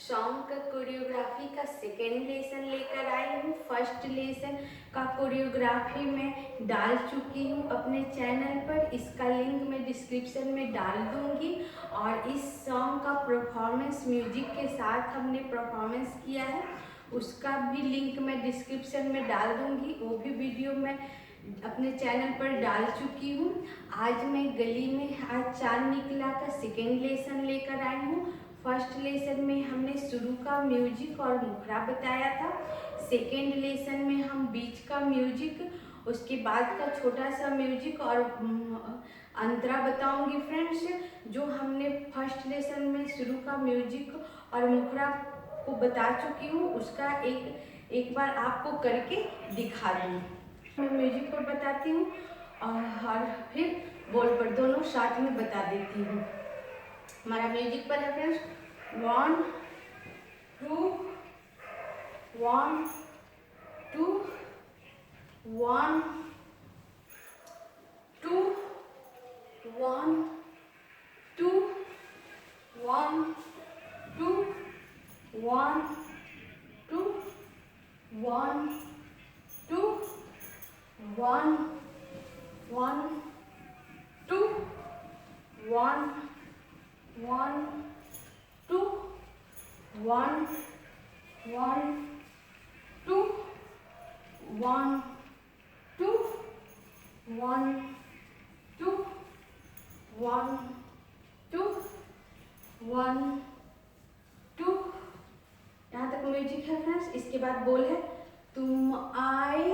Song का choreography का second lesson लेकर आई हूँ। फर्स्ट लेसन का कोरियोग्राफी मैं डाल चुकी हूँ अपने चैनल पर, इसका लिंक मैं डिस्क्रिप्शन में डाल दूँगी। और इस सॉन्ग का परफॉर्मेंस म्यूजिक के साथ हमने परफॉर्मेंस किया है, उसका भी लिंक मैं डिस्क्रिप्शन में डाल दूँगी। वो भी वीडियो मैं अपने चैनल पर डाल चुकी हूँ। आज मैं गली में आज चांद निकला का सेकेंड लेसन लेकर आई हूँ। फर्स्ट लेसन में हमने शुरू का म्यूजिक और मुखड़ा बताया था। सेकेंड लेसन में हम बीच का म्यूजिक, उसके बाद का छोटा सा म्यूजिक और अंतरा बताऊंगी फ्रेंड्स। जो हमने फर्स्ट लेसन में शुरू का म्यूजिक और मुखड़ा को बता चुकी हूँ, उसका एक बार आपको करके दिखा दूँ। मैं म्यूजिक पर बताती हूँ और फिर बोल पर, दोनों साथ में बता देती हूँ। हमारा म्यूजिक पर है फ्रेंड्स, 1 2 1 2 1 2 1 2 1 2 1 2 1 2 1 1 2 1 1 2 1 1 2 1 2 1 2 1 2 1 2। यहाँ तक म्यूजिक है फ्रेंड्स। इसके बाद बोल है, तुम आए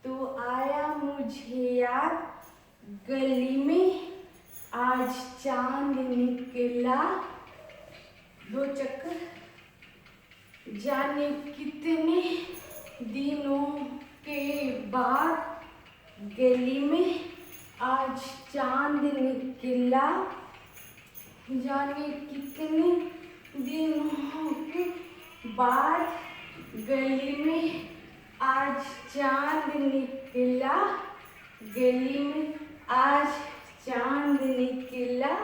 तो आया मुझे याद, गली में आज चांद निकला, 2 चक्कर, जाने कितने दिनों के बाद गली में आज चांद निकला, जाने कितने दिनों के बाद गली में आज चांद निकला, गली में आज चांद निकला,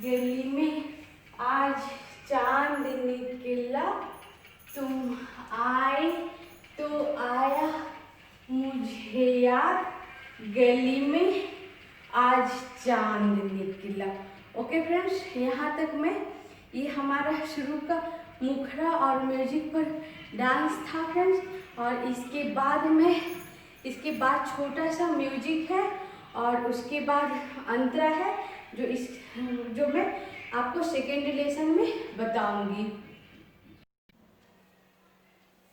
गली में आज चांद निकला, तुम आए तो आया मुझे याद, गली में आज चांद निकला। ओके फ्रेंड्स, यहाँ तक मैं, ये हमारा शुरू का मुखड़ा और म्यूजिक पर डांस था फ्रेंड्स। और इसके बाद छोटा सा म्यूजिक है और उसके बाद अंतरा है, जो मैं आपको सेकेंड लेसन में बताऊंगी।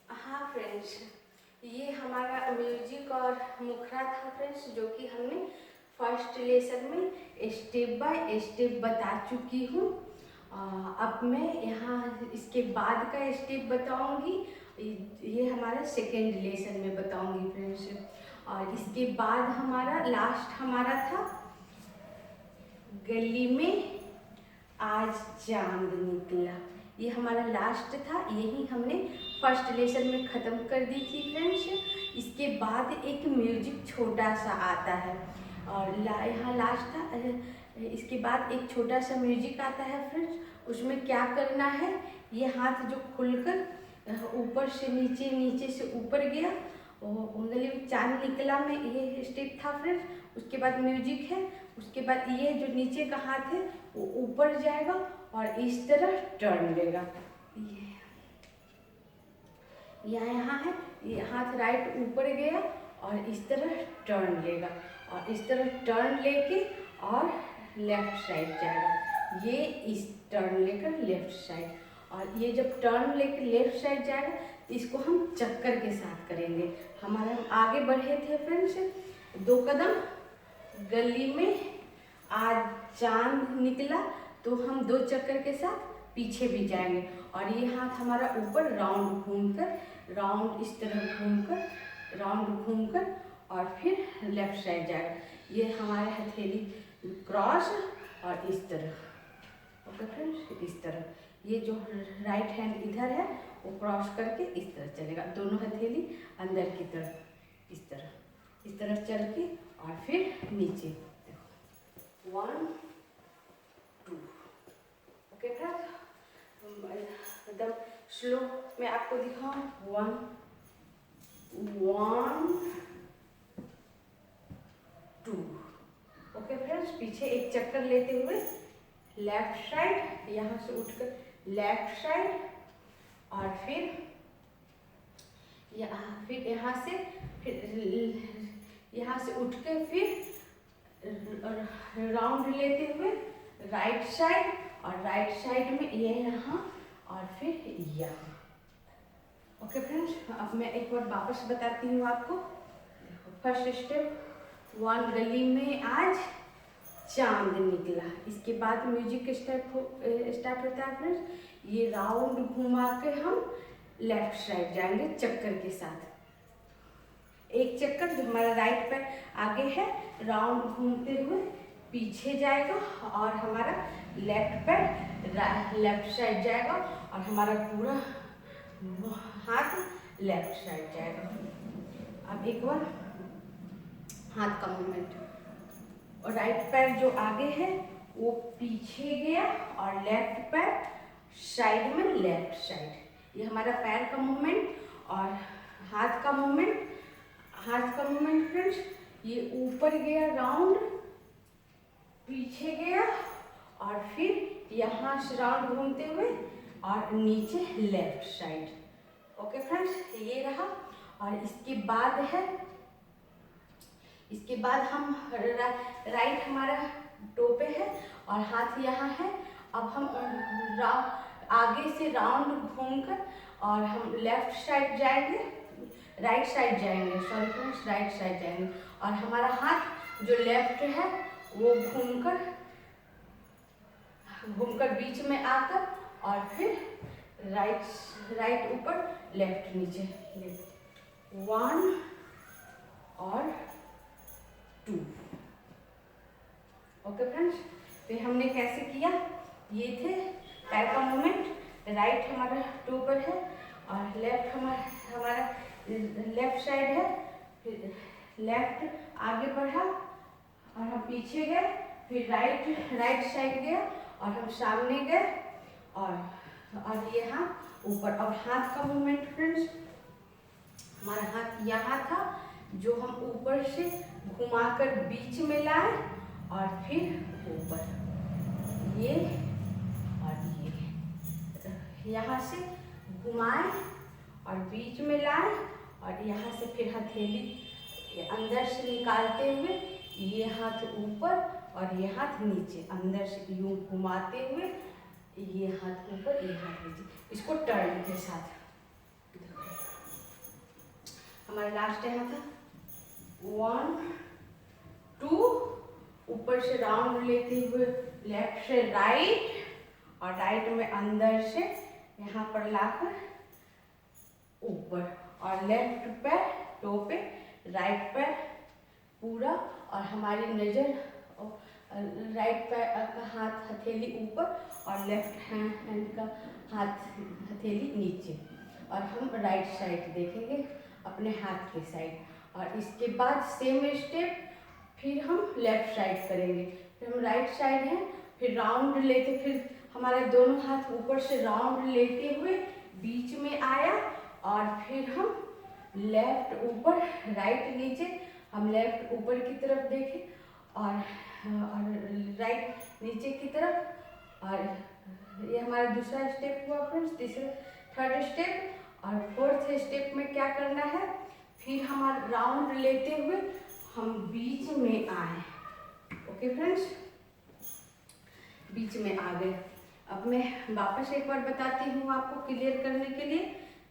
हाँ फ्रेंड्स, ये हमारा म्यूजिक और मुखड़ा था फ्रेंड्स, जो कि हमने फर्स्ट लेसन में स्टेप बाय स्टेप बता चुकी हूँ। अब मैं यहाँ इसके बाद का स्टेप बताऊंगी, ये हमारा सेकेंड लेसन में बताऊंगी फ्रेंड्स। और इसके बाद हमारा लास्ट हमारा था, गली में आज चांद निकला, ये हमारा लास्ट था। यही हमने फर्स्ट लेसन में ख़त्म कर दी थी फ्रेंड्स। इसके बाद एक म्यूजिक छोटा सा आता है और यहाँ लास्ट था। इसके बाद एक छोटा सा म्यूजिक आता है फ्रेंड्स। उसमें क्या करना है, ये हाथ जो खुलकर ऊपर से नीचे, नीचे से ऊपर गया, उंगली में चांद निकला में ये स्टेप था फ्रेंड्स। उसके बाद म्यूजिक है, उसके बाद ये जो नीचे का हाथ है वो ऊपर जाएगा और इस तरह टर्न लेगा। यहाँ है, ये हाथ राइट ऊपर गया और इस तरह टर्न लेगा और इस तरह टर्न लेके और लेफ्ट साइड जाएगा। ये इस टर्न लेकर लेफ्ट साइड, और ये जब टर्न लेकर लेफ्ट साइड जाएगा तो इसको हम चक्कर के साथ करेंगे। हमारे हम आगे बढ़े थे फ्रेंड्स, 2 कदम, गली में आज चांद निकला, तो हम 2 चक्कर के साथ पीछे भी जाएंगे और ये हाथ हमारा ऊपर राउंड घूमकर, राउंड इस तरह घूमकर, राउंड घूमकर और फिर लेफ्ट साइड जाएगा। ये हमारे हथेली क्रॉस और इस तरह, ओके फ्रेंड्स, इस तरह। ये जो राइट हैंड इधर है वो क्रॉस करके इस तरह चलेगा, दोनों हथेली अंदर की तरफ, इस तरह चल के और फिर नीचे देखो 1 2। ओके फ्रेंड्स, स्लो मैं आपको दिखाऊं। 1 1 2। ओके फ्रेंड्स, पीछे एक चक्कर लेते हुए लेफ्ट साइड, यहाँ से उठकर लेफ्ट साइड, और फिर यहाँ से उठ के फिर राउंड लेते हुए राइट साइड, और राइट साइड में ये यहाँ और फिर यहाँ। ओके फ्रेंड्स, अब मैं एक बार वापस बताती हूँ आपको। फर्स्ट स्टेप, 1 गली में आज चांद निकला। इसके बाद म्यूजिक स्टार्ट होता है फ्रेंड्स। ये राउंड घुमा के हम लेफ्ट साइड जाएंगे चक्कर के साथ। एक चक्कर जो हमारा राइट पैर आगे है, राउंड घूमते हुए पीछे जाएगा, और हमारा लेफ्ट पैर लेफ्ट साइड जाएगा, और हमारा पूरा हाथ लेफ्ट साइड जाएगा। अब एक बार हाथ का मूवमेंट, और राइट पैर जो आगे है वो पीछे गया, और लेफ्ट पैर साइड में लेफ्ट साइड। ये हमारा पैर का मूवमेंट। और हाथ का मूवमेंट, फ्रेंड्स, ये ऊपर गया राउंड, पीछे गया, और फिर यहाँ से राउंड घूमते हुए और नीचे लेफ्ट साइड। ओके फ्रेंड्स, ये रहा। और इसके बाद हम राइट हमारा टो पे है और हाथ यहाँ है। अब हम आगे से राउंड घूमकर और हम लेफ्ट साइड जाएंगे, राइट साइड जाएंगे, सॉरी फ्रेंड्स, राइट साइड जाएंगे, और हमारा हाथ जो लेफ्ट है वो घूमकर बीच में आकर, और फिर राइट ऊपर, लेफ्ट नीचे। 1 और 2। ओके फ्रेंड्स, फिर हमने कैसे किया, ये थे पैर का मूवमेंट। राइट हमारा टो पर है और लेफ्ट हमारा लेफ्ट साइड है। फिर लेफ्ट आगे बढ़ा और हम पीछे गए, फिर राइट साइड गया और हम सामने गए, और यहाँ ऊपर। और हाथ का मूवमेंट फ्रेंड्स, हमारा हाथ यहाँ था जो हम ऊपर से घुमाकर बीच में लाए, और फिर ऊपर ये, और ये यहाँ से घुमाए और बीच में लाए, और यहाँ से फिर हथेली अंदर से निकालते हुए ये हाथ ऊपर और ये हाथ नीचे, अंदर से यूं घुमाते हुए ये हाथ ऊपर, ये हाथ नीचे, इसको टर्न के साथ। हमारा लास्ट यहाँ था 1 2, ऊपर से राउंड लेते हुए लेफ्ट से राइट, और राइट में अंदर से यहाँ पर लाकर ऊपर, और लेफ्ट पैर टो पे, राइट पैर पूरा, और हमारी नज़र राइट पैर का हाथ हथेली ऊपर और लेफ्ट हैंड का हाथ हथेली नीचे, और हम राइट साइड देखेंगे अपने हाथ के साइड। और इसके बाद सेम स्टेप फिर हम लेफ्ट साइड करेंगे। फिर हम राइट साइड है, फिर राउंड लेते, फिर हमारे दोनों हाथ ऊपर से राउंड लेते हुए बीच में आया, और फिर हम लेफ्ट ऊपर राइट नीचे, हम लेफ्ट ऊपर की तरफ देखें और राइट नीचे की तरफ। और ये हमारा दूसरा स्टेप हुआ फ्रेंड्स। थर्ड स्टेप और फोर्थ स्टेप में क्या करना है, फिर हमारा राउंड लेते हुए हम बीच में आए। ओके फ्रेंड्स, बीच में आ गए। अब मैं वापस एक बार बताती हूँ आपको क्लियर करने के लिए।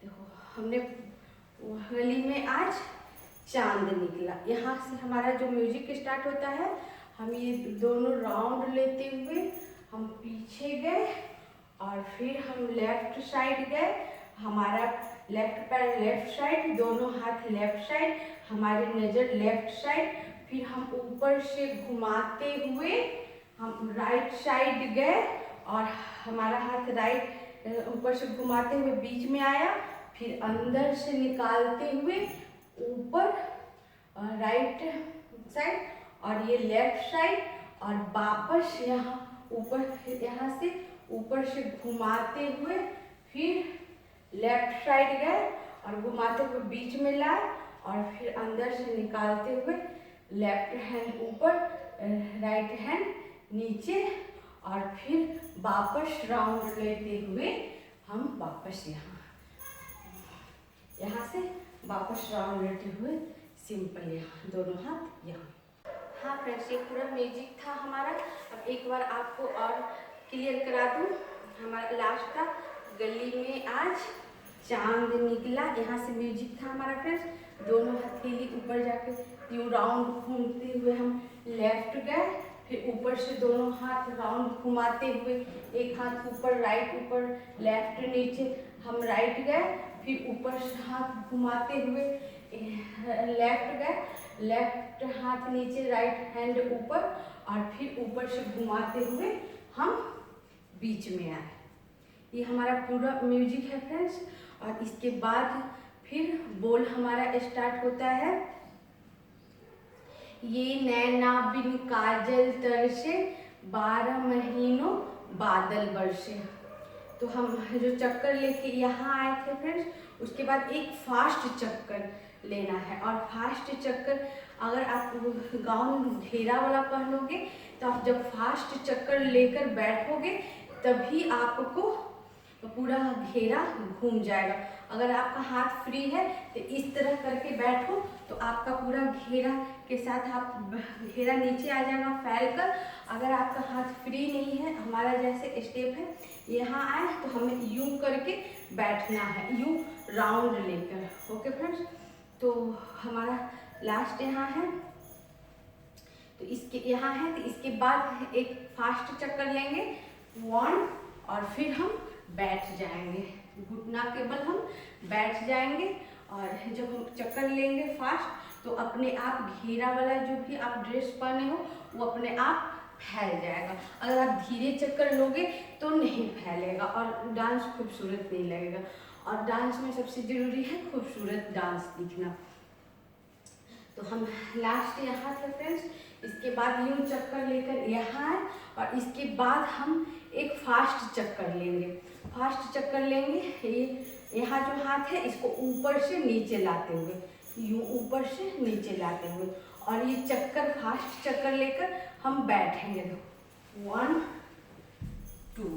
देखो, हमने गली में आज चांद निकला, यहाँ से हमारा जो म्यूजिक स्टार्ट होता है, हम ये दोनों राउंड लेते हुए हम पीछे गए, और फिर हम लेफ्ट साइड गए, हमारा लेफ्ट पैर लेफ्ट साइड, दोनों हाथ लेफ्ट साइड, हमारी नज़र लेफ्ट साइड, फिर हम ऊपर से घुमाते हुए हम राइट साइड गए, और हमारा हाथ राइट ऊपर से घुमाते हुए बीच में आया, फिर अंदर से निकालते हुए ऊपर राइट साइड, और ये लेफ्ट साइड, और वापस यहाँ ऊपर, यहाँ से ऊपर से घुमाते हुए फिर लेफ्ट साइड गए और घुमाते हुए बीच में लाए और फिर अंदर से निकालते हुए लेफ्ट हैंड ऊपर, राइट हैंड नीचे और फिर वापस राउंड लेते हुए हम वापस यहाँ से वापस राउंड लेते हुए सिंपल यहाँ, दोनों हाथ यहाँ। हाँ फ्रेंड्स, ये पूरा म्यूजिक था हमारा। अब एक बार आपको और क्लियर करा दूँ। हमारा लास्ट था गली में आज चांद निकला, यहाँ से म्यूजिक था हमारा फ्रेंड्स। दोनों हथेली ऊपर जाके यूँ राउंड घूमते हुए हम लेफ्ट गए, फिर ऊपर से दोनों हाथ राउंड घुमाते हुए एक हाथ ऊपर, राइट ऊपर, लेफ्ट नीचे हम राइट गए, फिर ऊपर से हाथ घुमाते हुए लेफ्ट गए, लेफ्ट हाथ नीचे, राइट हैंड ऊपर और फिर ऊपर से घुमाते हुए हम बीच में आए। ये हमारा पूरा म्यूजिक है फ्रेंड्स। और इसके बाद फिर बोल हमारा स्टार्ट होता है। ये नैना बिन काजल तरसे 12 महीनों बादल बरसे। तो हम जो चक्कर लेके यहाँ आए थे फ्रेंड्स, उसके बाद एक फास्ट चक्कर लेना है। और फास्ट चक्कर अगर आप गाउन घेरा वाला पहनोगे तो आप जब फास्ट चक्कर लेकर बैठोगे तभी आपको पूरा घेरा घूम जाएगा। अगर आपका हाथ फ्री है तो इस तरह करके बैठो तो आपका पूरा घेरा के साथ आप घेरा नीचे आ जाएगा फैल कर। अगर आपका हाथ फ्री नहीं है, हमारा जैसे स्टेप है, यहाँ आए तो हमें यूं करके बैठना है, यूं राउंड लेकर। ओके फ्रेंड्स, तो हमारा लास्ट यहाँ है, तो इसके यहाँ है, तो इसके बाद एक फास्ट चक्कर लेंगे 1 और फिर हम बैठ जाएंगे, घुटना के बल हम बैठ जाएंगे। और जब हम चक्कर लेंगे फास्ट तो अपने आप घेरा वाला जो भी आप ड्रेस पहने हो वो अपने आप फैल जाएगा। अगर आप धीरे चक्कर लोगे तो नहीं फैलेगा और डांस खूबसूरत नहीं लगेगा। और डांस में सबसे ज़रूरी है खूबसूरत डांस दिखना। तो हम लास्ट यहाँ थे फ्रेंड्स। इसके बाद यूं चक्कर लेकर यहाँ आए और इसके बाद हम एक फास्ट चक्कर लेंगे। फास्ट चक्कर लेंगे, ये यहाँ जो हाथ है इसको ऊपर से नीचे लाते हुए, यूं ऊपर से नीचे लाते हुए, और ये चक्कर फास्ट चक्कर लेकर हम बैठेंगे। 1 2।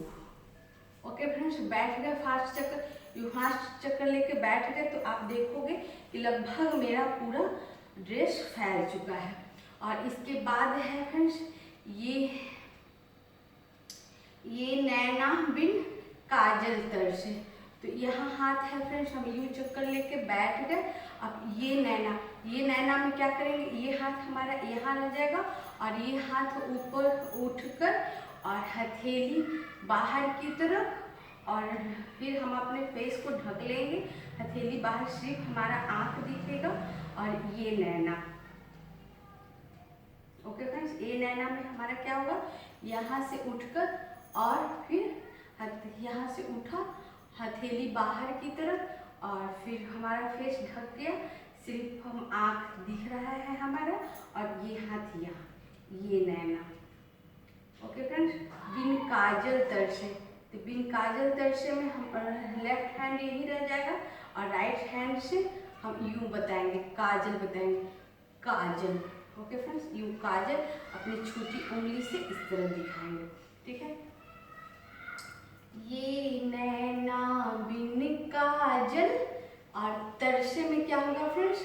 ओके फ्रेंड्स, बैठ गए फास्ट चक्कर, यूं फास्ट चक्कर लेके बैठ गए तो आप देखोगे कि लगभग मेरा पूरा ड्रेस फैल चुका है। और इसके बाद है फ्रेंड्स ये नैना बिन काजल तरसे। तो यहाँ हाथ है फ्रेंड्स, हम यूं चक्कर लेके बैठ गए। अब ये नैना में क्या करेंगे, ये हाथ हमारा यहाँ रह जाएगा और ये हाथ ऊपर उठकर और हथेली बाहर की तरफ, और फिर हम अपने फेस को ढक लेंगे। हथेली बाहर, सिर्फ हमारा आँख दिखेगा और ये नैना। ओके फ्रेंड्स, ये नैना में हमारा क्या होगा, यहाँ से उठकर और फिर यहाँ से उठा, हथेली बाहर की तरफ और फिर हमारा फेस ढक गया, सिर्फ हम आँख दिख रहा है हमारा और ये हाथ यहाँ, ये नैना। ओके फ्रेंड्स, बिन काजल तरसे। तो बिन काजल तरसे में हम लेफ्ट हैंड यही रह जाएगा और राइट हैंड से हम यूं बताएंगे, काजल बताएंगे, काजल। ओके फ्रेंड्स, यूं काजल अपनी छोटी उंगली से इस तरह दिखाएंगे। ठीक है, ये नैना बिन काजल। और तरसे में क्या होगा फ्रेंड्स,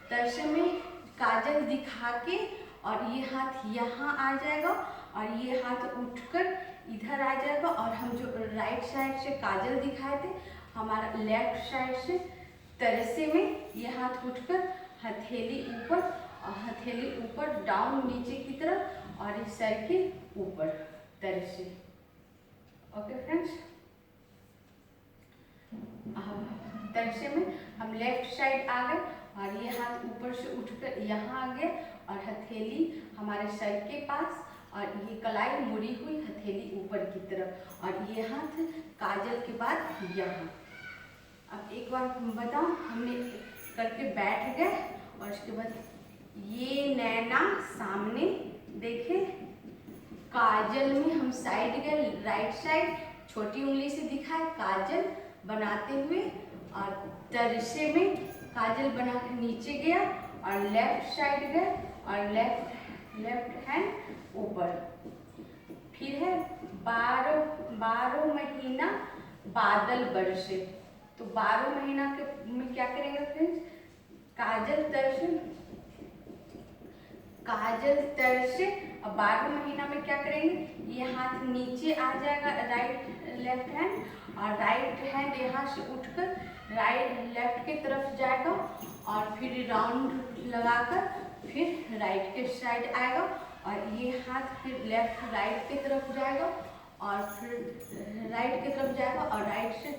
तरसे में काजल दिखा के और ये हाथ यहाँ आ जाएगा और ये हाथ उठकर इधर आ जाएगा और हम जो राइट साइड से काजल दिखाए थे, हमारा लेफ्ट साइड से तरसे में ये हाथ उठकर हथेली ऊपर और हथेली ऊपर डाउन नीचे की तरफ और इस सर के ऊपर तरसे। ओके फ्रेंड्स, तरसे में हम लेफ्ट साइड आ गए और ये हाथ ऊपर से उठकर यहाँ आ गए और हथेली हमारे सर के पास और ये कलाई मुड़ी हुई, हथेली ऊपर की तरफ और ये हाथ काजल के बाद यहाँ। अब एक बार बताओ, हमने करके बैठ गए और उसके बाद ये नैना सामने देखे, काजल में हम साइड गए, राइट साइड छोटी उंगली से दिखाए काजल, बनाते हुए और तरसे में काजल बना के नीचे गया और लेफ्ट साइड गया और लेफ्ट हैंड ऊपर। फिर है 12 महीना बादल बरसे। तो 12 महीना के में क्या करेंगे फ्रेंड्स, काजल तरसे और 12 महीना में क्या करेंगे, ये हाथ नीचे आ जाएगा राइट लेफ्ट हैंड और राइट हैंड यहाँ से उठकर लेफ्ट की तरफ जाएगा और फिर राउंड लगाकर फिर राइट के साइड आएगा और ये हाथ फिर लेफ्ट राइट की तरफ जाएगा और फिर राइट की तरफ जाएगा और राइट से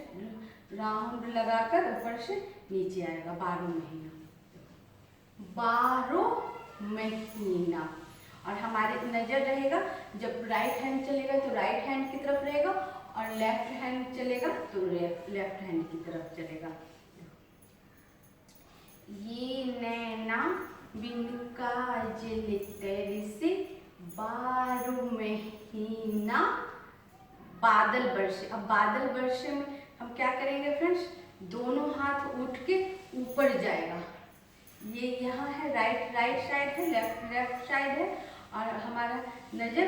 राउंड लगाकर ऊपर से नीचे आएगा। 12 महीना 12 महीना। और हमारे नजर रहेगा जब राइट हैंड चलेगा तो राइट हैंड की तरफ रहेगा और लेफ्ट हैंड चलेगा तो लेफ्ट हैंड की तरफ चलेगा। ये नैना बिन काजल तरसे 12 महीना बादल बरसे। अब बादल बरसे में हम क्या करेंगे फ्रेंड्स, दोनों हाथ उठ के ऊपर जाएगा। ये यहाँ है राइट साइड है, लेफ्ट साइड है और हमारा नज़र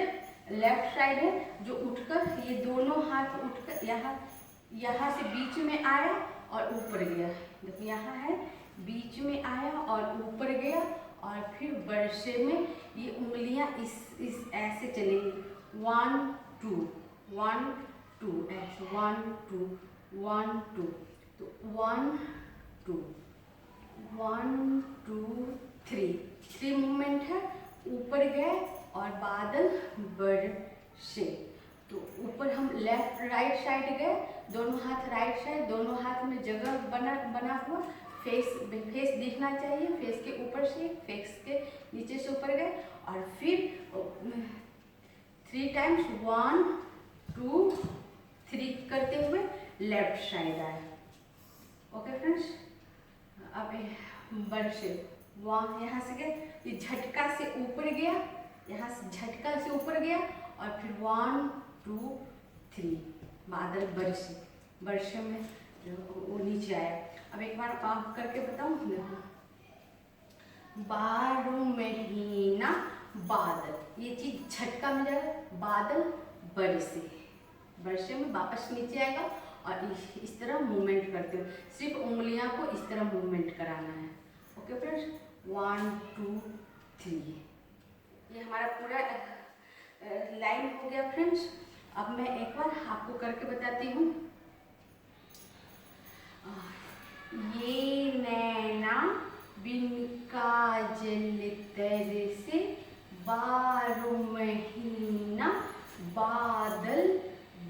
लेफ्ट साइड है जो उठकर ये दोनों हाथ उठकर यहाँ से बीच में आया और ऊपर गया। देखो यहाँ है बीच में आया और ऊपर गया और फिर बरसे में ये उंगलियां इस ऐसे चलेंगी 1 2 1 2 ऐसे 1 2 1 2। तो 1 2 1 2 3 मूवमेंट है। ऊपर गए और बादल बरसे। तो ऊपर हम लेफ्ट राइट साइड गए, दोनों हाथ राइट साइड, दोनों हाथ में जगह बना हुआ, फेस दिखना चाहिए, फेस के ऊपर से फेस के नीचे से ऊपर गए और फिर 3 टाइम्स 1 2 3 करते हुए लेफ्ट साइड आए। ओके फ्रेंड्स, अब बरसे वहाँ यहाँ से गए, ये झटका से ऊपर गया, यहाँ से झटका से ऊपर गया और फिर 1 2 3 बादल बरसे में वो नीचे आया। अब एक बार आप करके बताऊँ, देखो 12 महीना बादल, ये चीज झटका में जाएगा, बादल बरसे में वापस नीचे आएगा और इस तरह मूवमेंट करते हो, सिर्फ उंगलियां को इस तरह मूवमेंट कराना है। ओके फ्रेंड्स, 1 2 3 ये हमारा पूरा लाइन हो गया फ्रेंड्स। अब मैं एक बार आपको करके बताती हूँ। ये नैना बिन काजल तरसे 12 महीना बादल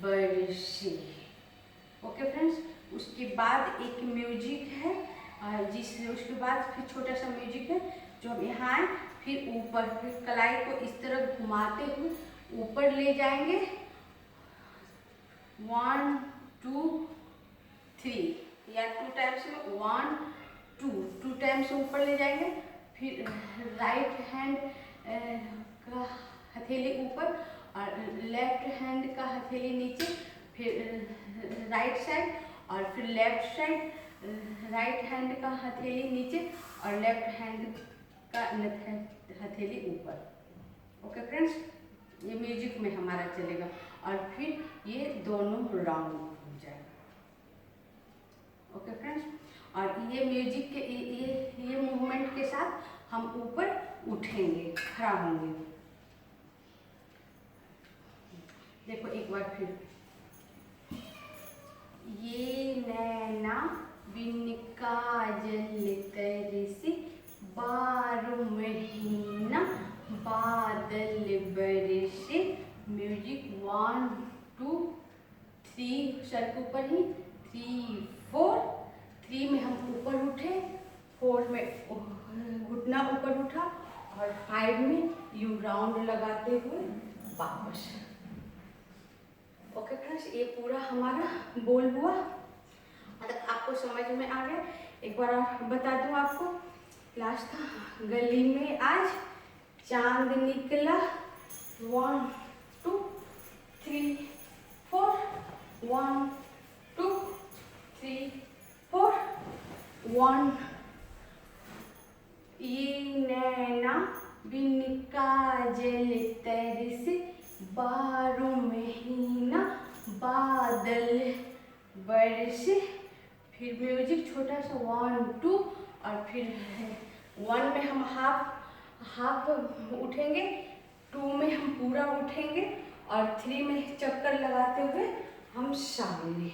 बरसे। ओके फ्रेंड्स, उसके बाद एक म्यूजिक है उसके बाद फिर छोटा सा म्यूजिक है जो हम यहाँ आए, फिर ऊपर फिर कलाई को इस तरह घुमाते हुए ऊपर ले जाएंगे 1 2 3 या 2 टाइम्स में 1 2 टाइम्स ऊपर ले जाएंगे। फिर राइट हैंड का हथेली ऊपर और लेफ्ट हैंड का हथेली नीचे, फिर राइट साइड और फिर लेफ्ट साइड, राइट हैंड का हथेली नीचे और लेफ्ट हैंड का हथेली ऊपर। ओके फ्रेंड्स, ये म्यूजिक में हमारा चलेगा और फिर ये दोनों राउंड हो जाएगा। ओके फ्रेंड्स, और ये म्यूजिक के ये मूवमेंट के साथ हम ऊपर उठेंगे, खड़ा होंगे। देखो एक बार फिर, ये नैना बिन काजल तरसे 12 महीना बादल बरसे। म्यूजिक 1 2 3 सर के ऊपर ही 3 4। 3 में हम ऊपर उठे, 4 में घुटना ऊपर उठा और 5 में यू राउंड लगाते हुए वापस। ओके फ्रेंड्स, ये पूरा हमारा बोल हुआ। अगर आपको समझ में आ गया, एक बार और बता दूं आपको, लास्ट था गली में आज चांद निकला 1 2 3 4 1 2 1, ये नैना बिन काजल तरसे, 12 महीना बादल बरसे। फिर म्यूजिक छोटा सा 1 2, और फिर 1 में हम हाफ उठेंगे, 2 में हम पूरा उठेंगे, और 3 में चक्कर लगाते हुए हम सामने,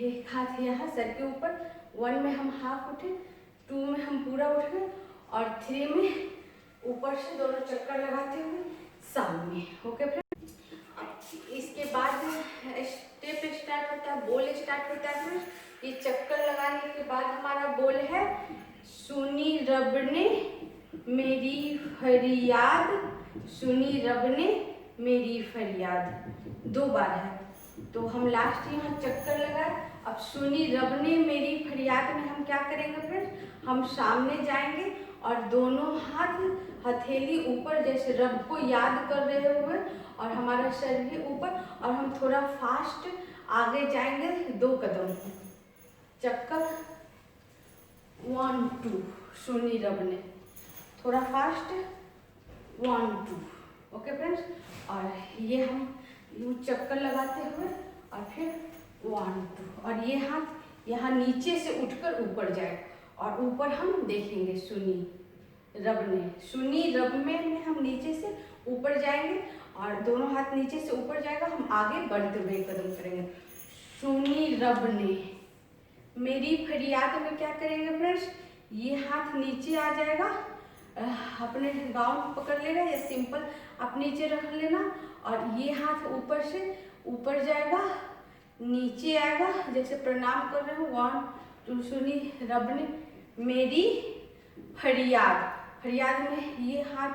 एक हाथ यहाँ सर के ऊपर। 1 में हम हाफ उठे, 2 में हम पूरा उठे, और 3 में ऊपर से दोनों चक्कर लगाते हुए सामने। ओके फ्रेंड, इसके बाद स्टेप स्टार्ट होता है, बोल स्टार्ट होता है फ्रेंड्स। ये चक्कर लगाने के बाद हमारा बोल है, सुनी रब ने मेरी फरियाद, सुनी रब ने मेरी फरियाद, 2 बार है। तो हम लास्ट यहाँ चक्कर लगाए। अब सुनी रब ने मेरी फरियाद में हम क्या करेंगे फ्रेंड्स, हम सामने जाएंगे और दोनों हाथ हथेली ऊपर, जैसे रब को याद कर रहे हुए, और हमारा सर भी ऊपर, और हम थोड़ा फास्ट आगे जाएंगे 2 कदम। चक्कर 1 2, सुनी रब ने, थोड़ा फास्ट 1 2। ओके फ्रेंड्स, और ये हम यूँ चक्कर लगाते हुए, और फिर 1 2, और ये हाथ यहाँ नीचे से उठकर ऊपर जाए, और ऊपर हम देखेंगे सुनी रब ने, सुनी रब में हम नीचे से ऊपर जाएंगे, और दोनों हाथ नीचे से ऊपर जाएगा, हम आगे बढ़ते हुए कदम करेंगे। सुनी रब ने मेरी फरियाद में क्या करेंगे फ्रेंड्स, ये हाथ नीचे आ जाएगा, अपने गाउन पकड़ लेना या सिंपल आप नीचे रख लेना, और ये हाथ ऊपर से ऊपर जाएगा, नीचे आएगा, जैसे प्रणाम कर रहे हो 1 2। सुनी रब ने मेरी फरियाद, फरियाद में ये हाथ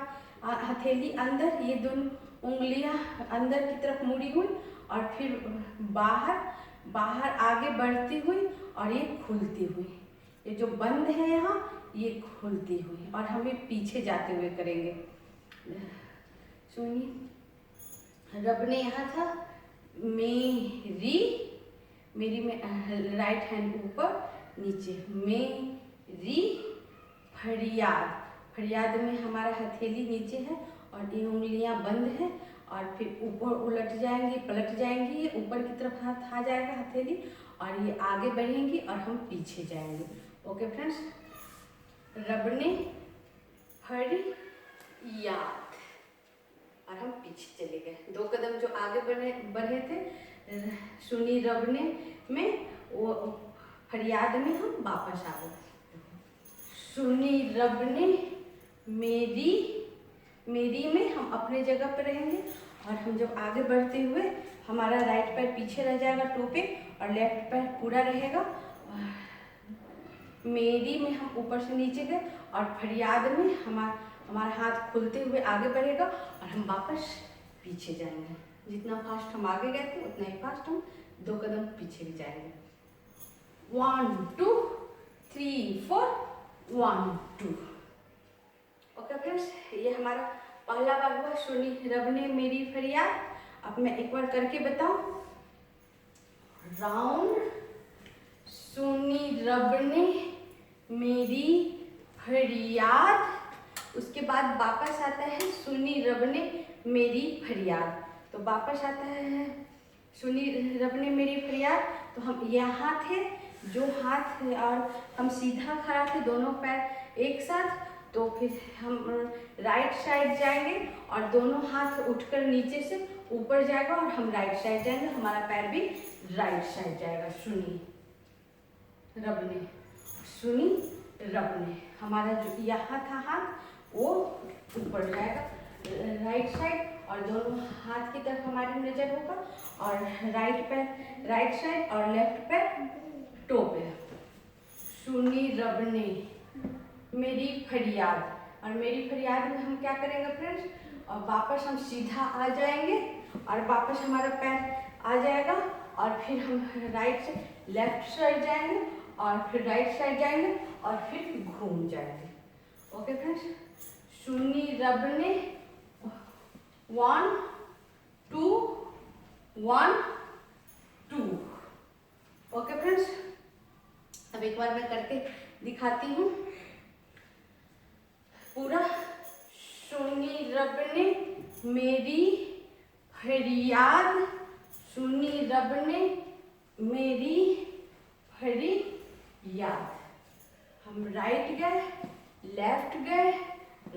हथेली अंदर, ये दोनों उंगलियां अंदर की तरफ मुड़ी हुई, और फिर बाहर आगे बढ़ती हुई, और ये खुलती हुई, ये जो बंद है यहाँ ये खुलती हुई, और हम ये पीछे जाते हुए करेंगे। सुनिए, रब ने यहाँ था मेरी में राइट हैंड ऊपर नीचे, मेरी फरियाद, फरियाद में हमारा हथेली नीचे है और ये उंगलियां बंद है, और फिर ऊपर उलट जाएंगी, पलट जाएंगी, ये ऊपर की तरफ हाथ आ जाएगा हथेली, और ये आगे बढ़ेंगी और हम पीछे जाएंगे। ओके फ्रेंड्स, रब ने फरियाद, और हम पीछे चले गए। 2 कदम जो आगे बढ़े थे सुनी रब ने में, वो फरियाद में हम वापस आ गए। सुनी रब ने मेरी में हम अपने जगह पर रहेंगे, और हम जब आगे बढ़ते हुए हमारा राइट पैर पीछे रह जाएगा टो पे, और लेफ्ट पैर पूरा रहेगा। मेरी में हम ऊपर से नीचे गए, और फरियाद में हमारा हाथ खुलते हुए आगे बढ़ेगा, और हम वापस पीछे जाएंगे। जितना फास्ट हम आगे गए थे उतना ही फास्ट हम 2 कदम पीछे भी जाएंगे। 1 2 3 4 1 2। ओके फ्रेंड्स, ये हमारा पहला बार हुआ, सुनी रब ने मेरी फरियाद। अब मैं एक बार करके बताऊं, राउंड, सुनी रब ने मेरी फरियाद, उसके बाद वापस आता है सुनी रब ने मेरी फरियाद। तो वापस आता है सुनी रब ने मेरी फरियाद, तो हम यहाँ थे, जो हाथ और हम सीधा खड़ा थे, दोनों पैर एक साथ, तो फिर हम राइट साइड जाएंगे, और दोनों हाथ उठकर नीचे से ऊपर जाएगा, और हम राइट साइड जाएंगे, हमारा पैर भी राइट साइड जाएगा। सुनी रब ने, सुनी रब ने, हमारा जो यहाँ था हाथ वो ऊपर जाएगा राइट साइड, और दोनों हाथ की तरफ हमारी नजर होगा, और राइट पैर राइट साइड और लेफ्ट पैर टो पे। सुनी रब ने मेरी फरियाद, और मेरी फरियाद में हम क्या करेंगे फ्रेंड्स, और वापस हम सीधा आ जाएंगे, और वापस हमारा पैर आ जाएगा, और फिर हम राइट से लेफ्ट साइड जाएंगे, और फिर राइट साइड जाएंगे, और फिर घूम जाएंगे। ओके फ्रेंड्स, सुनी रब ने 1 2 1 2। ओके फ्रेंड्स, अब एक बार मैं करके दिखाती हूँ पूरा। सुनी रब ने मेरी फरियाद, सुनी रब ने मेरी फरियाद। हम राइट गए, लेफ्ट गए,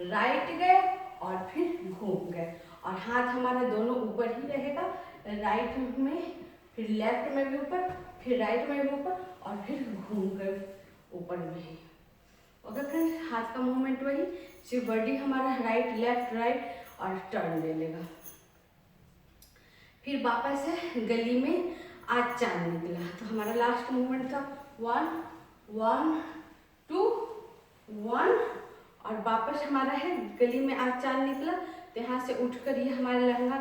राइट गए और फिर घूम गए, और हाथ हमारा दोनों ऊपर ही रहेगा, राइट में, फिर लेफ्ट में भी ऊपर, फिर राइट में भी ऊपर, और फिर घूम गए ऊपर में ही। ओके फ्रेंड्स, हाथ का मूवमेंट वही, सिर्फ बॉडी हमारा राइट लेफ्ट राइट और टर्न ले लेगा। फिर वापस है गली में आज चांद निकला, तो हमारा लास्ट मूवमेंट था 1 1 2 1, और वापस हमारा है गली में आज चांद निकला। तो यहाँ से उठकर ये हमारे लहंगा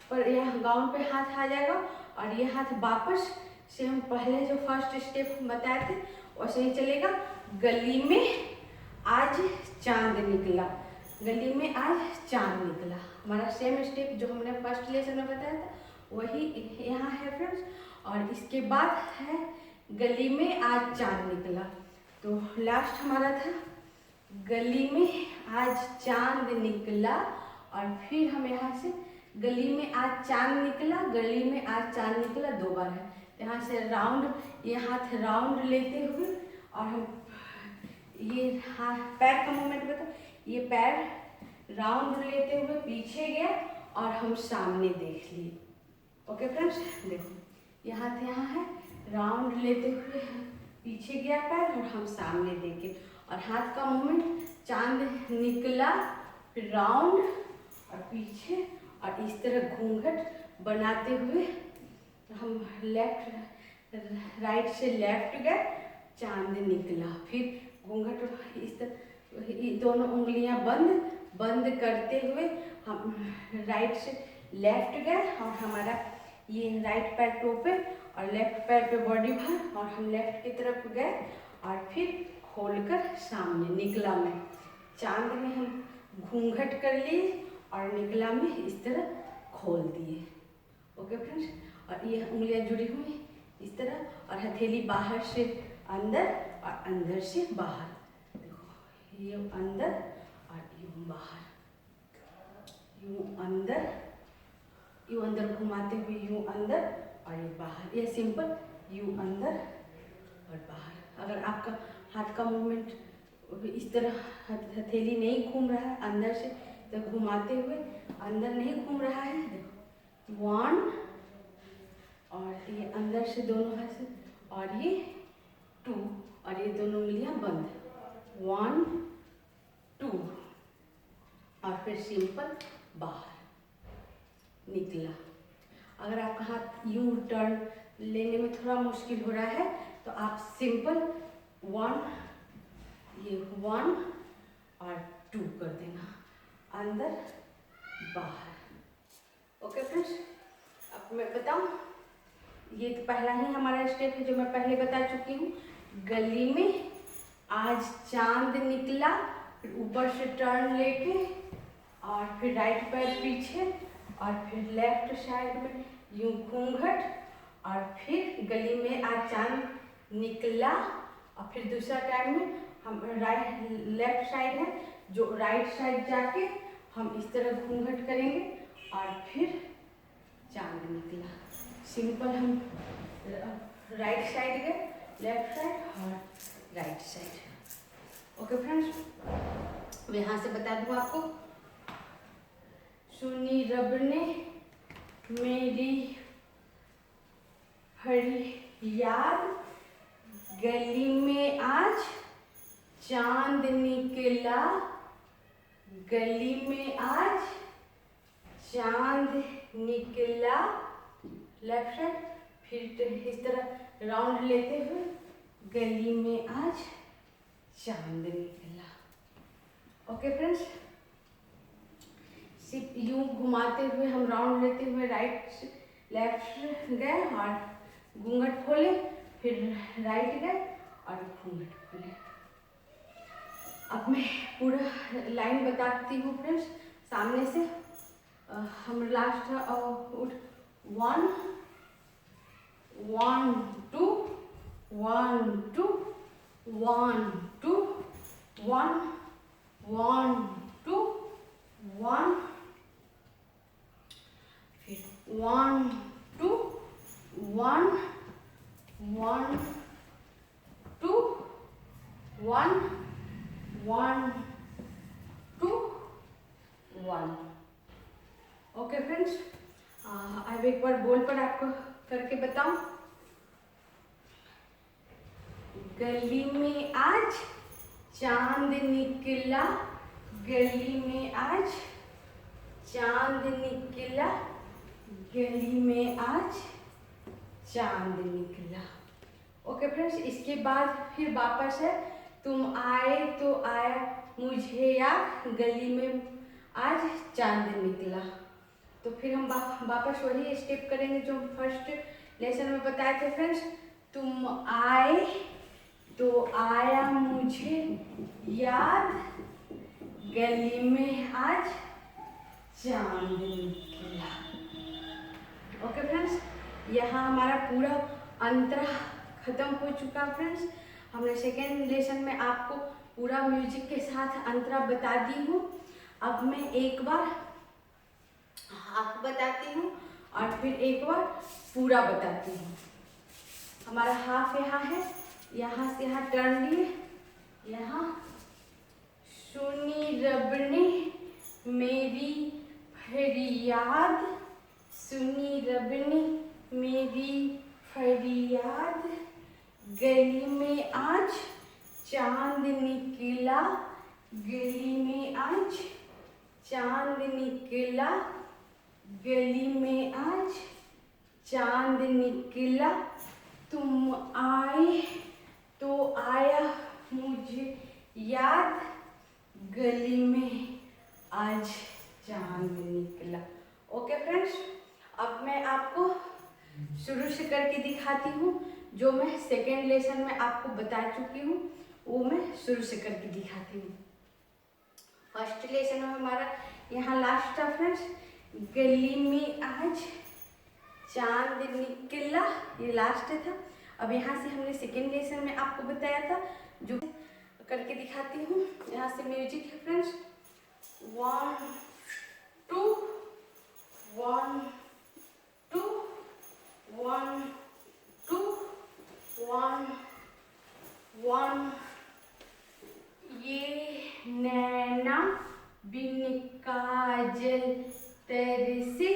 पर या गाउन पे हाथ आ जाएगा, और ये हाथ वापस से हम पहले जो फर्स्ट स्टेप बताए थे वैसे ही चलेगा। गली में आज चांद निकला, गली में आज चांद निकला, हमारा सेम स्टेप जो हमने फर्स्ट लेसन में बताया था वही यहाँ है फ्रेंड्स। और इसके बाद है गली में आज चांद निकला, तो लास्ट हमारा था गली में आज चांद निकला, और फिर हम यहाँ से गली में आज चांद निकला, गली में आज चांद निकला 2 बार है। यहाँ से राउंड, ये हाथ राउंड लेते हुए, और हम ये हाथ पैर का मूवमेंट बताओ, ये पैर राउंड लेते हुए पीछे गया और हम सामने देख लिए। ओके फ्रेंड्स, देखो ये हाथ यहाँ है, राउंड लेते हुए पीछे गया पैर और हम सामने देखे, और हाथ का मूवमेंट चांद निकला, फिर राउंड और पीछे, और इस तरह घूंघट बनाते हुए हम लेफ्ट राइट से लेफ्ट गए, चांद निकला, फिर घूंघट इस तरह दोनों उंगलियां बंद करते हुए हम राइट से लेफ्ट गए, और हमारा ये राइट पैर टो पे और लेफ्ट पैर पे बॉडी भर, और हम लेफ्ट की तरफ गए और फिर खोलकर सामने निकला में चांद में हम घूंघट कर लिए और निकला में इस तरह खोल दिए। ओके फ्रेंड्स, और ये उंगलियां जुड़ी हुई इस तरह, और हथेली बाहर से अंदर और अंदर से बाहर, देखो ये अंदर और यूं बाहर, यूं अंदर घुमाते हुए यूं अंदर और ये बाहर, ये सिंपल यूं अंदर और बाहर। अगर आपका हाथ का मूवमेंट इस तरह हथेली नहीं घूम रहा है अंदर से, तो घुमाते हुए अंदर नहीं घूम रहा है, देखो 1 और ये अंदर से दोनों हाथ से, और ये 2 और ये दोनों उंगलियां बंद, 1 2, और फिर सिंपल बाहर निकला। अगर आपका हाथ यूं टर्न लेने में थोड़ा मुश्किल हो रहा है तो आप सिंपल 1 और 2 कर देना, अंदर बाहर। ओके फ्रेंड्स, अब मैं बताऊं, ये तो पहला ही हमारा स्टेप है जो मैं पहले बता चुकी हूँ। गली में आज चांद निकला, फिर ऊपर से टर्न लेके और फिर राइट पैर पीछे और फिर लेफ्ट साइड में यूं घूंघट, और फिर गली में आज चांद निकला, और फिर दूसरा टाइम में हम लेफ्ट साइड है जो राइट साइड जाके हम इस तरह घूंघट करेंगे और फिर चांद निकला। सिंपल हम राइट साइड गए, लेफ्ट साइड और राइट साइड। ओके फ्रेंड्स, मैं यहाँ से बता दूँ आपको, सुनी रब ने मेरी फरियाद, गली में आज चांद निकला, गली में आज चांद निकला, लेफ्ट साइड, फिर इस तरह राउंड लेते हुए गली में आज चांद निकला। ओके फ्रेंड्स, सिर्फ यूं घुमाते हुए हम राउंड लेते हुए राइट लेफ्ट गए और घूंघट खोले, फिर राइट गए और घूंघट खोले। अब मैं पूरा लाइन बताती हूँ फ्रेंड्स सामने से। हम लास्ट 1 1 2 1 2 1 2 1 1 2 1, फिर 1 2 1 1 2 1 1 2 1। ओके फ्रेंड्स, अब एक बार बोल पर आपको करके बताऊं। गली में आज चांद निकला, गली में आज चांद निकला, गली में आज चांद निकला। ओके फ्रेंड्स, इसके बाद फिर वापस है तुम आए तो आया मुझे याद, गली में आज चांद निकला। तो फिर हम वापस वही स्टेप करेंगे जो फर्स्ट लेसन में बताए थे फ्रेंड्स। तुम आए तो आया मुझे याद, गली में आज चांद निकला। ओके फ्रेंड्स, यहाँ हमारा पूरा अंतरा खत्म हो चुका फ्रेंड्स। हमने सेकेंड लेसन में आपको पूरा म्यूजिक के साथ अंतरा बता दी हूँ। अब मैं एक बार आपको बताती हूँ और फिर एक बार पूरा बताती हूँ। हमारा हाफ यहाँ है, यहाँ से यहाँ टर्न लिए, यहाँ सुनी रब ने मेरी फरियाद, सुनी रब ने मेरी फरियाद, गली में आज चांद निकला, गली में आज चांद निकला, गली में आज चांद निकला। तुम आए तो आया मुझे याद, गली में आज चांद निकला। ओके फ्रेंड्स, अब मैं आपको शुरू से करके दिखाती हूँ। जो मैं सेकेंड लेसन में आपको बता चुकी हूँ वो मैं शुरू से करके दिखाती हूँ। फर्स्ट लेसन में हमारा यहाँ लास्ट था फ्रेंड्स, गली में आज चांद निकला, ये लास्ट था। अब यहाँ से हमने सेकेंड लेसन में आपको बताया था, जो करके दिखाती हूँ। यहाँ से म्यूजिक है फ्रेंड्स, 1 2 1 2 1 2 1 1। ये नैना बिन काजल तरसे,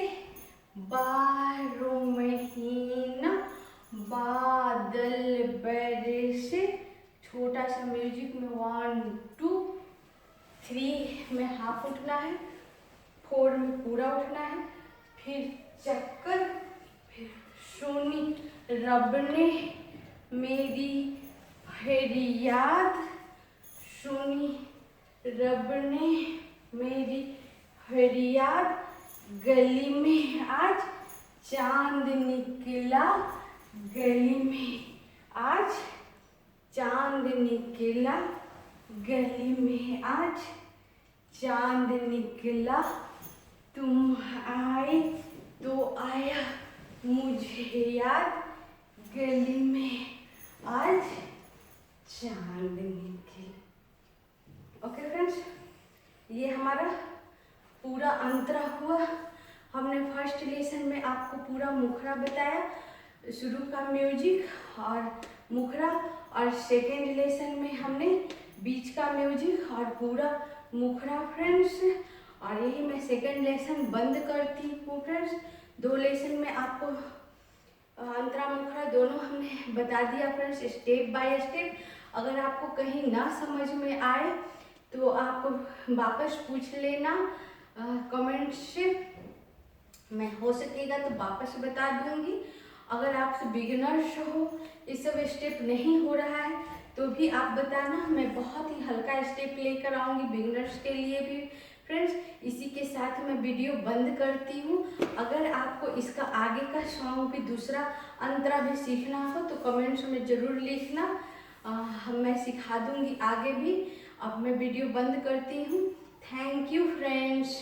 12 महीना बादल बरसे। छोटा सा म्यूजिक में 1 2 3 में हाफ उठना है, 4 में पूरा उठना है, फिर चक्कर, फिर सुनी रब ने मेरी फरियाद, सुनी रब ने मेरी फरियाद, गली में आज चांद निकला, गली में आज चांद निकला, गली में आज चांद निकला। तुम आए तो आया मुझे याद, गली में आज चांद निकला। ओके फ्रेंड्स, ये हमारा पूरा अंतरा हुआ। हमने फर्स्ट लेसन में आपको पूरा मुखड़ा बताया, शुरू का म्यूजिक और मुखड़ा, और सेकेंड लेसन में हमने बीच का म्यूजिक और पूरा मुखड़ा फ्रेंड्स। और यही मैं सेकेंड लेसन बंद करती हूँ फ्रेंड्स। 2 लेसन में आपको अंतरा मुखड़ा दोनों हमने बता दिया फ्रेंड्स, स्टेप बाय स्टेप। अगर आपको कहीं ना समझ में आए तो आप वापस पूछ लेना कमेंट से, मैं हो सकेगा तो वापस बता दूंगी। अगर आप बिगिनर्स हो, ये सब स्टेप नहीं हो रहा है तो भी आप बताना, मैं बहुत ही हल्का स्टेप लेकर आऊँगी बिगिनर्स के लिए भी फ्रेंड्स। इसी के साथ मैं वीडियो बंद करती हूँ। अगर आपको इसका आगे का सॉन्ग भी दूसरा अंतरा भी सीखना हो तो कमेंट्स में ज़रूर लिखना, मैं सिखा दूँगी आगे भी। अब मैं वीडियो बंद करती हूँ। Thank you friends.